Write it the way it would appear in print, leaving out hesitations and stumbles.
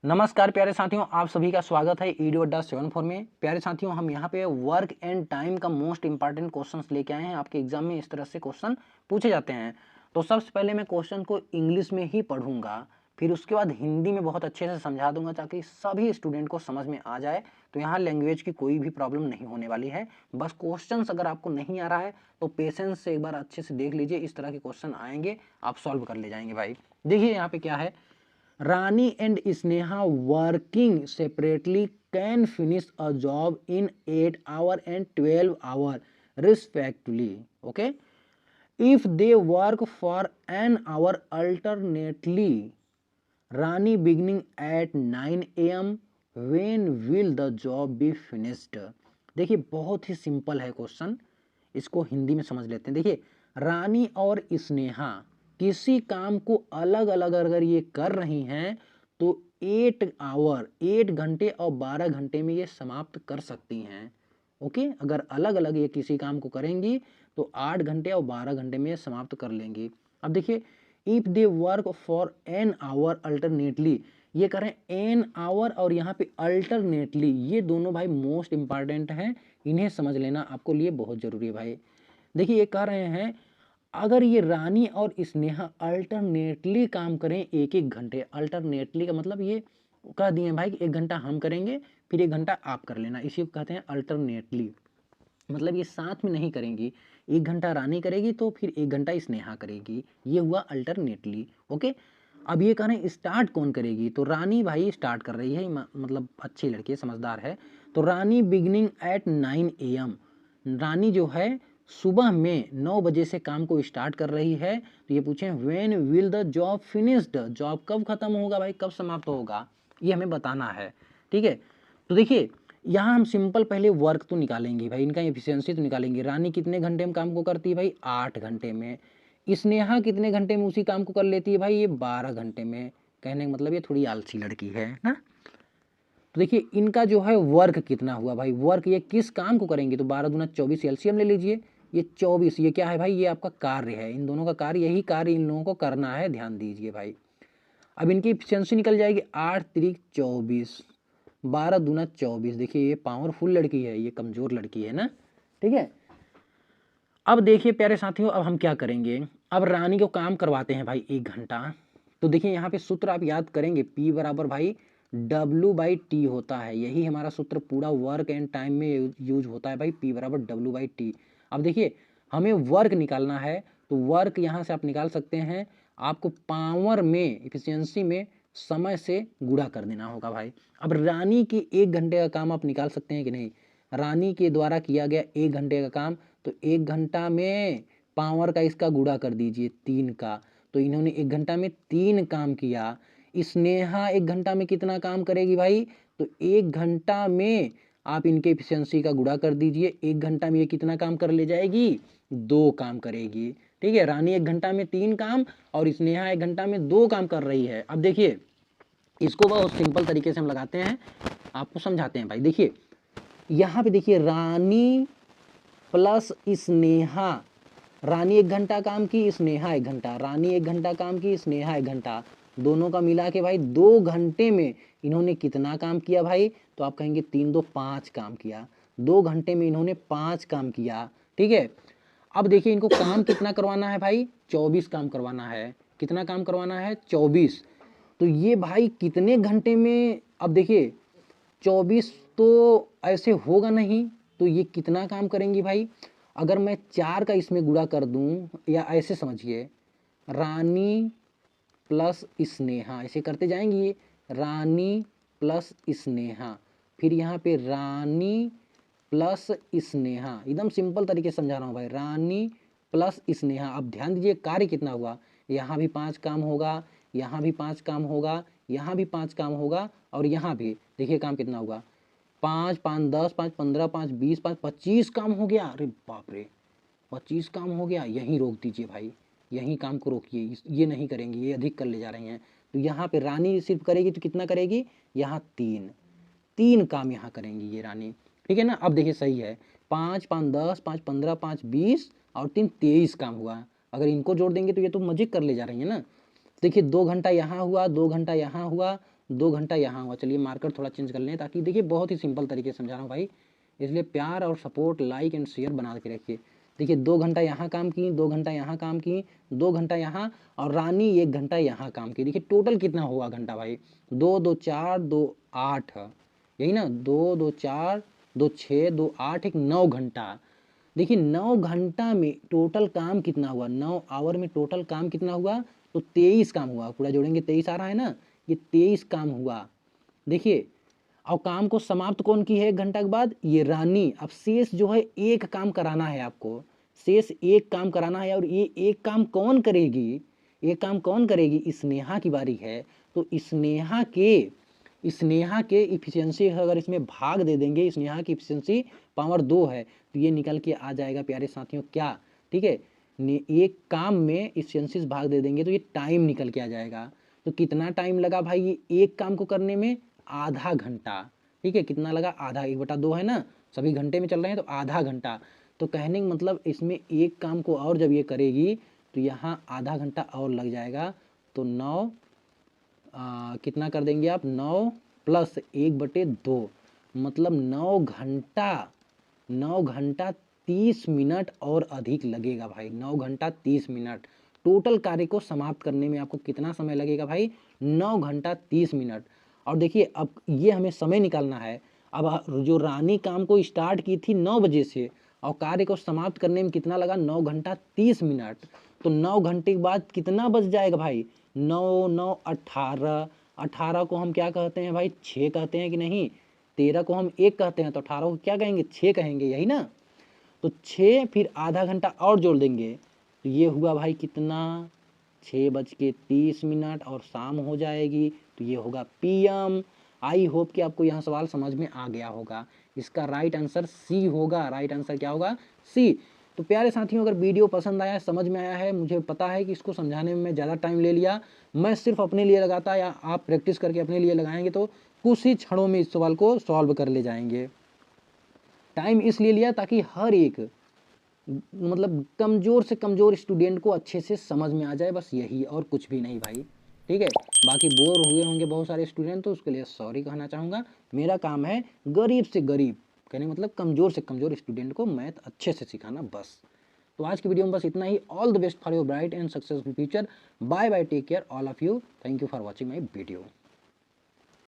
नमस्कार प्यारे साथियों, आप सभी का स्वागत है ईडीओ अड्डा 74 में। प्यारे साथियों, हम यहाँ पे वर्क एंड टाइम का मोस्ट इंपॉर्टेंट क्वेश्चंस लेके आए हैं। आपके एग्जाम में इस तरह से क्वेश्चन पूछे जाते हैं। तो सबसे पहले मैं क्वेश्चन को इंग्लिश में ही पढ़ूंगा, फिर उसके बाद हिंदी में बहुत अच्छे से समझा दूंगा ताकि सभी स्टूडेंट को समझ में आ जाए। तो यहाँ लैंग्वेज की कोई भी प्रॉब्लम नहीं होने वाली है। बस क्वेश्चन अगर आपको नहीं आ रहा है तो पेशेंस से एक बार अच्छे से देख लीजिए। इस तरह के क्वेश्चन आएंगे, आप सॉल्व कर ले जाएंगे। भाई देखिए यहाँ पे क्या है, Rani and Sneha working separately can finish a job in 8 hours and 12 hours respectively. Okay. If they work for an hour alternately, Rani beginning at 9 am, when will the job be finished? देखिए बहुत ही simple है question, इसको हिंदी में समझ लेते हैं। देखिए रानी और स्नेहा किसी काम को अलग अलग अगर ये कर रही हैं तो 8 घंटे और 12 घंटे में ये समाप्त कर सकती हैं। ओके, अगर अलग अलग ये किसी काम को करेंगी तो 8 घंटे और 12 घंटे में ये समाप्त कर लेंगी। अब देखिए if they work for an hour alternately, ये करें एन आवर और यहाँ पे अल्टरनेटली, ये दोनों भाई मोस्ट इंपॉर्टेंट हैं, इन्हें समझ लेना आपको लिए बहुत जरूरी है भाई। देखिए ये कह रहे हैं अगर ये रानी और स्नेहा अल्टरनेटली काम करें एक एक घंटे, अल्टरनेटली का मतलब ये कह दिए भाई कि 1 घंटा हम करेंगे फिर 1 घंटा आप कर लेना, इसी को कहते हैं अल्टरनेटली। मतलब ये साथ में नहीं करेंगी, 1 घंटा रानी करेगी तो फिर 1 घंटा स्नेहा करेगी, ये हुआ अल्टरनेटली। ओके, अब ये कह रहे हैं स्टार्ट कौन करेगी, तो रानी भाई स्टार्ट कर रही है, मतलब अच्छी लड़की है, समझदार है। तो रानी बिगिनिंग एट 9 AM, रानी जो है सुबह में 9 बजे से काम को स्टार्ट कर रही है। तो ये पूछे when will the job finished, job कब खत्म होगा भाई, कब समाप्त होगा, ये हमें बताना है। ठीक है, तो देखिए यहाँ हम सिंपल पहले वर्क तो निकालेंगे भाई, इनका एफिशिएंसी तो निकालेंगे। रानी कितने घंटे में काम को करती है भाई, 8 घंटे में। स्नेहा कितने घंटे में उसी काम को कर लेती है भाई, ये 12 घंटे में। कहने का मतलब ये थोड़ी आलसी लड़की है ना। तो देखिए इनका जो है वर्क कितना हुआ भाई, वर्क ये किस काम को करेंगे, तो 12 दूना 24, एलसीएम ले लीजिए। ये 24, ये क्या है भाई, ये आपका कार्य है, इन दोनों का कार्य, यही कार्य इन लोगों को करना है, ध्यान दीजिए भाई। अब इनकी एफिशिएंसी निकल जाएगी 8 त्रिक 24, 12 दूना 24। देखिए ये पावरफुल लड़की है, ये कमजोर लड़की है ना। ठीक है, अब देखिए प्यारे साथियों, अब हम क्या करेंगे, अब रानी को काम करवाते हैं भाई 1 घंटा। तो देखिए यहाँ पे सूत्र आप याद करेंगे, P बराबर भाई W/T होता है, यही हमारा सूत्र पूरा वर्क एंड टाइम में यूज होता है भाई, P बराबर W/T। अब देखिए हमें वर्क निकालना है, तो वर्क यहाँ से आप निकाल सकते हैं, आपको पावर में, एफिशिएंसी में समय से गुणा कर देना होगा भाई। अब रानी की 1 घंटे का काम आप निकाल सकते हैं कि नहीं, रानी के द्वारा किया गया 1 घंटे का काम, तो 1 घंटा में पावर का इसका गुणा कर दीजिए 3 का, तो इन्होंने 1 घंटा में 3 काम किया। स्नेहा 1 घंटा में कितना काम करेगी भाई, तो 1 घंटा में आप इनके एफिशिएंसी का गुणा कर दीजिए, 1 घंटा में ये कितना काम कर ले जाएगी, 2 काम करेगी। ठीक है, रानी 1 घंटा में 3 काम और स्नेहा 1 घंटा में 2 काम कर रही है। अब देखिए इसको बहुत सिंपल तरीके से हम लगाते हैं, आपको समझाते हैं भाई। देखिए यहाँ पे देखिए रानी प्लस स्नेहा, रानी 1 घंटा काम की, स्नेहा 1 घंटा, रानी 1 घंटा काम की, स्नेहा 1 घंटा, दोनों का मिला के भाई 2 घंटे में इन्होंने कितना काम किया भाई, तो आप कहेंगे 3 2 5 काम किया, 2 घंटे में इन्होंने 5 काम किया। ठीक है, अब देखिए इनको काम कितना करवाना है भाई, 24 काम करवाना है। कितना काम करवाना है, 24। तो ये भाई कितने घंटे में, अब देखिए 24 तो ऐसे होगा नहीं, तो ये कितना काम करेंगी भाई, अगर मैं 4 का इसमें गुणा कर दूं, या ऐसे समझिए रानी प्लस स्नेहा, ऐसे करते जाएंगी, रानी प्लस स्नेहा, फिर यहाँ पे रानी प्लस स्नेहा, एकदम सिंपल तरीके से समझा रहा हूँ भाई, रानी प्लस स्नेहा। अब ध्यान दीजिए कार्य कितना हुआ, यहाँ भी 5 काम होगा, यहाँ भी 5 काम होगा, यहाँ भी 5 काम होगा, और यहाँ भी देखिए काम कितना होगा, 5 5 10 5 15 5 20 5 25 काम हो गया। अरे बाप रे, 25 काम हो गया, यहीं रोक दीजिए भाई, यहीं काम को रोकिए, ये नहीं करेंगे, ये अधिक कर ले जा रही हैं। तो यहाँ पे रानी सिर्फ करेगी तो कितना करेगी, यहाँ 3 काम यहाँ करेंगी ये रानी। ठीक है ना, अब देखिए सही है, 5 5 10 5 15 5 20 और 3 23 काम हुआ। अगर इनको जोड़ देंगे तो ये तो मजे कर ले जा रही है ना। देखिए 2 घंटा यहाँ हुआ, 2 घंटा यहाँ हुआ, 2 घंटा यहाँ हुआ। चलिए मार्कर थोड़ा चेंज कर लें, ताकि देखिए बहुत ही सिंपल तरीके से समझा रहा हूँ भाई, इसलिए प्यार और सपोर्ट, लाइक एंड शेयर बना के रखिए। देखिए 2 घंटा यहाँ काम की, 2 घंटा यहाँ काम की, 2 घंटा यहाँ, और रानी 1 घंटा यहाँ काम की। देखिए टोटल कितना हुआ घंटा भाई, 2 2 4 2 8, यही ना, 2 2 4 2 6 2 8 1 9 घंटा। देखिए 9 घंटा में टोटल काम कितना हुआ, 9 आवर में टोटल काम कितना हुआ, तो 23 काम हुआ। पूरा जोड़ेंगे 23 आ रहा है ना, ये 23 काम हुआ। देखिए और काम को समाप्त कौन की है 1 घंटा के बाद, ये रानी। अब शेष जो है एक काम कराना है आपको, शेष एक काम कराना है, और ये एक काम कौन करेगी, ये काम कौन करेगी, स्नेहा की बारी है। तो स्नेहा के इफिशियंसी अगर इसमें भाग दे देंगे, स्नेहा की इफिशियंसी पावर 2 है, तो ये निकल के आ जाएगा प्यारे साथियों क्या, ठीक है, एक काम में इफिशियंसी भाग दे देंगे तो ये टाइम निकल के आ जाएगा। तो कितना टाइम लगा भाई ये एक काम को करने में, आधा घंटा। ठीक है, कितना लगा, आधा, 1/2 है ना, सभी घंटे में चल रहे हैं तो आधा घंटा। तो कहने का मतलब इसमें एक काम को और जब ये करेगी तो यहाँ आधा घंटा और लग जाएगा। तो 9 कितना कर देंगे आप, 9 + 1/2, मतलब 9 घंटा 30 मिनट और अधिक लगेगा भाई। 9 घंटा 30 मिनट टोटल कार्य को समाप्त करने में आपको कितना समय लगेगा भाई, 9 घंटा 30 मिनट। और देखिए अब ये हमें समय निकालना है। अब जो रानी काम को स्टार्ट की थी 9 बजे से, और कार्य को समाप्त करने में कितना लगा, 9 घंटा 30 मिनट। तो 9 घंटे के बाद कितना बच जाएगा भाई, 9 9 18, 18 को हम क्या कहते हैं भाई, 6 कहते हैं कि नहीं, 13 को हम 1 कहते हैं, तो 18 को क्या कहेंगे, 6 कहेंगे, यही ना। तो 6 फिर आधा घंटा और जोड़ देंगे, तो ये हुआ भाई कितना, 6:30 और शाम हो जाएगी, तो ये होगा PM। आई होप कि आपको यहाँ सवाल समझ में आ गया होगा। इसका राइट आंसर सी होगा। राइट आंसर क्या होगा, सी। तो प्यारे साथियों, अगर वीडियो पसंद आया, समझ में आया है, मुझे पता है कि इसको समझाने में मैं ज़्यादा टाइम ले लिया, मैं सिर्फ अपने लिए लगाता, या आप प्रैक्टिस करके अपने लिए लगाएंगे तो कुछ ही क्षणों में इस सवाल को सॉल्व कर ले जाएंगे। टाइम इसलिए लिया ताकि हर एक मतलब कमज़ोर से कमज़ोर स्टूडेंट को अच्छे से समझ में आ जाए, बस यही, और कुछ भी नहीं भाई। ठीक है, बाकी बोर हुए होंगे बहुत सारे स्टूडेंट, तो उसके लिए सॉरी कहना चाहूँगा। मेरा काम है गरीब से गरीब, कहने मतलब कमज़ोर से कमज़ोर स्टूडेंट को मैथ अच्छे से सिखाना, बस। तो आज की वीडियो में बस इतना ही। All the best for your bright and successful future. Bye bye, take care all of you. Thank you for watching my video.